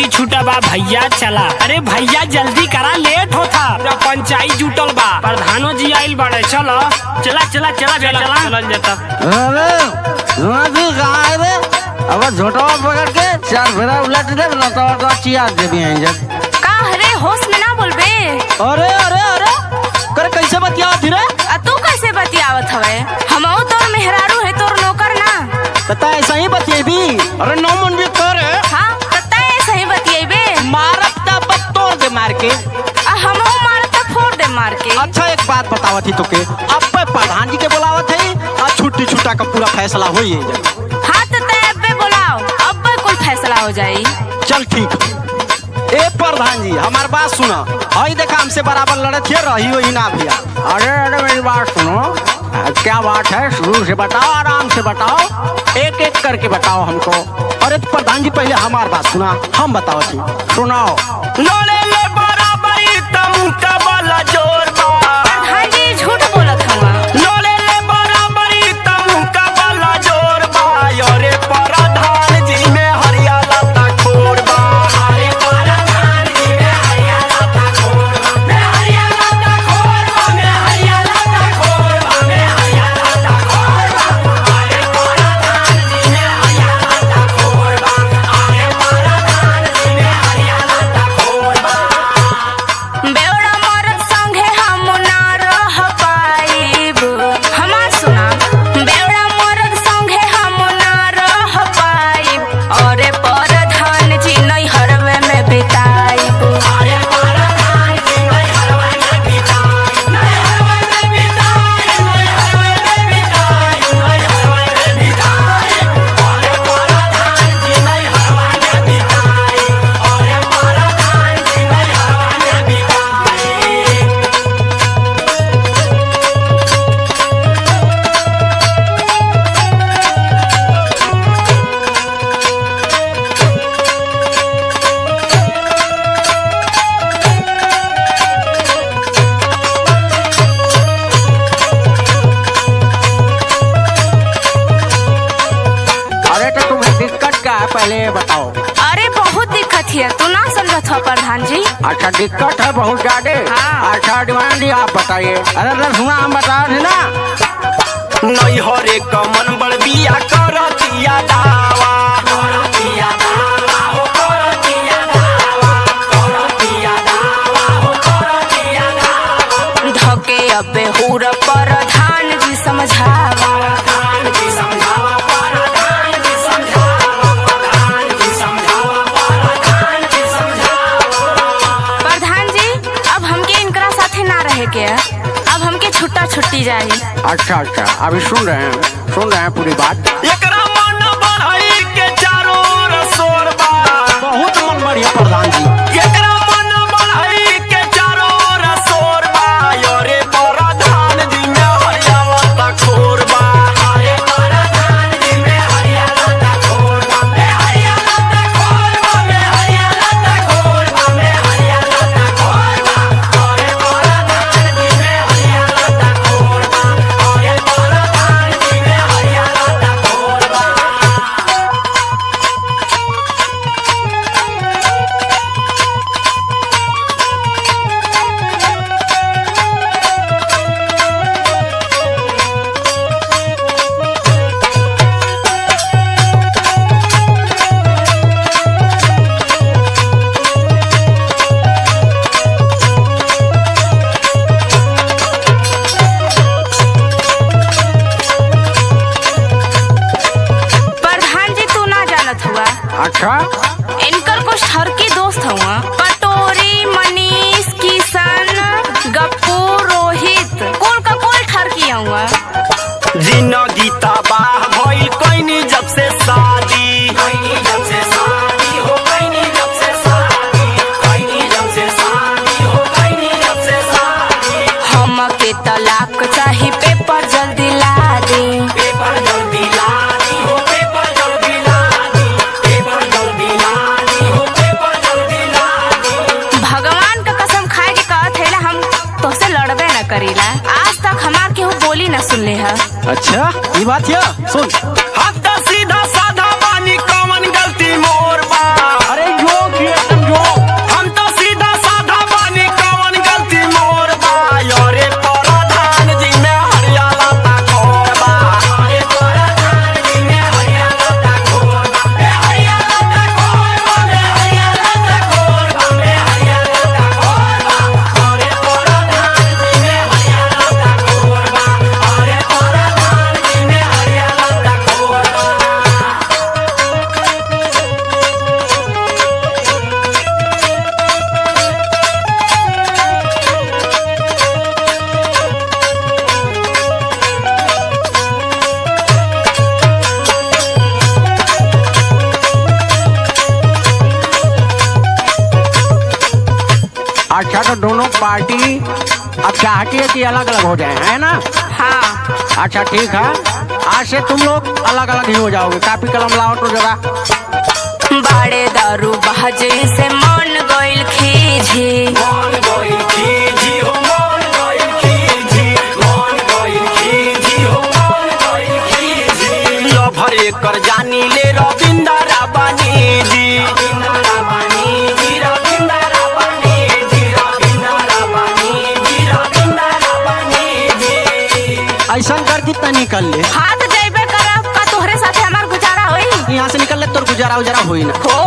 छुट्टी छूटा बा भैया चला। अरे भैया जल्दी करा, लेट होता। पंचायत जुटल बा, प्रधानो जी आइल बड़े। चलो चला चला चला चला चल जाता। अब झोटवा पकड़ के चार फेरा उलट दे तो चिया दे दिए जब का हरे होश में ना बोलबे। अरे अरे अरे कर कैसे बतियावत रे? तू कैसे बतियावत हवे? हमहू तोर मेहरारू है, तोर नौकर ना। पता ऐसा ही बतिएबी? अरे नो मन भी कर। हां पता ऐसा ही बतिएबे। मारत तब तोड़ दे मार के। हमहू मारत फोड़ दे मार के। अच्छा एक बात बतावत ही तोके, अब प्रधान जी के बुलावत है और छुट्टी छुट्टा का पूरा फैसला हो ही जाए। हाँ तो तय अब्बे बुलाओ, अब कोई फैसला हो जाए। चल ठीक। ए प्रधान जी हमार बात सुना, हई देखा हमसे बराबर लड़े थे रही वही ना भैया। अरे अरे मेरी बात सुनो, क्या बात है शुरू से बताओ, आराम से बताओ, एक एक करके बताओ हमको। अरे प्रधान जी पहले हमार बात सुना, हम बताओ थी सुनाओ। लड़े ले बराबरी तम का वाला जोर बा। प्रधान जी झूठ बोलत हवा। लड़े ले बराबरी तम का वाला जोर बा। अरे प्रधान जी में हरियाला ता खोर बा। अरे प्रधान जी में हरियाला ता खोर बा। में हरियाला ता खोर बा। में हरियाला ता खोर बा। में हरियाला ता खोर बा। अरे प्रधान जी में हरियाला ता खोर बा। अरे प्रधान जी में हरियाला ता खोर बा। बेवड़ा मरद संगे हम ना रह पाइब। हमार सुना, बेवड़ा मरद संगे हम ना रह पाइब। अरे प्रधान जी नैहरवे में बिताइब। अरे प्रधान जी नैहरवे में बिताई। नैहरवे में बिताई। नैहरवे में बिताई। नैहरवे में बिताई। अरे प्रधान जी नैहरवे में बिताई। अरे प्रधान जी नैहरवे में बिताई। अरे तो तुम्हें दिक्कत क्या है पहले ये बताओ। अरे बहुत दिक्कत है, तू ना समझत हो प्रधान जी। अच्छा दिक्कत है बहुत ज्यादा। हाँ। अच्छा डिमांड जी आप बताइए। अरे तो सुना हम बता रहे थे ना। नैहरे कमन बड़ बिया करतिया दावा। करतिया दावा हो करतिया दावा। करतिया दावा हो करतिया दावा। धके अबे हुर प्रधान जी समझावा। प्रधान जी समझावा। प्रधान जी समझावा। प्रधान जी समझावा। प्रधान जी समझावा। प्रधान जी अब हमके इनकरा साथे ना रहे के, अब हमके छुट्टा छुट्टी जाही। अच्छा अच्छा अभी सुन रहे हैं पूरी बात। एकरा मन बढ़ई के चारों ओर शोर बा। बहुत मन बढ़िया प्रधान जी। एकरा मन बढ़ई के चारों ओर शोर बा। अरे प्रधान जी में हरियाला ता खोर बा। अरे प्रधान जी में हरियाला ता खोर बा। में हरियाला ता खोर बा। में हरियाला ता खोर बा। में हरियाला ता खोर बा। अरे प्रधान जी में हरियाला ता खोर बा। अरे प्रधान जी में हरियाला ता खोर बा। प्रधान जी तू ना जानत हुआ, अच्छा इनकर कुछ ठरकी दोस्त हुआ। पटोरी, मनीष, किशन, गप्पू, रोहित, कुल का कुल ठरकी हुआ। जिंदगी तबाह भइल कइनी जब से शादी। कइनी जब से शादी हो। कइनी जब से शादी। कइनी जब से शादी हो। कइनी जब से शादी। हमके तलाक चाही, पेपर जल्दी ला दे। पेपर जल्दी ला दी हो। पेपर जल्दी ला दी। पेपर जल्दी ला दी हो। पेपर जल्दी ला दी। भगवान का कसम खाए के कहत है हम तोसे लड़बे न करीला। आज तक हमार केहू बोली न सुनले है। अच्छा ये बात है सुन। हद सीधा साधा बानी कौन गलती मोर बा। अरे जो किया अच्छा तो दोनों पार्टी अब चाहती है कि अलग अलग हो जाए, है ना? हाँ। अच्छा ठीक है, आज से तुम लोग अलग अलग ही हो जाओगे। कापी कलम लाओ तो जरा। बड़े दारू बहजे से मन गइल खीझी, मन गइल खीझी हो मन गइल खीझी, मन गइल खीझी हो मन गइल खीझी। लभर एकर जानी ले रविंद्र राबानी जी, रविंद्र राबानी जी, रविंद्र राबानी जी, रविंद्र राबानी जी, रविंद्र राबानी जी। ऐसा कर कितना निकल ले, हाथ जैबे करब का तोहरे साथे हमार गुजारा होई? यहाँ से निकल ले तोर गुजारा उजारा होई ना। हो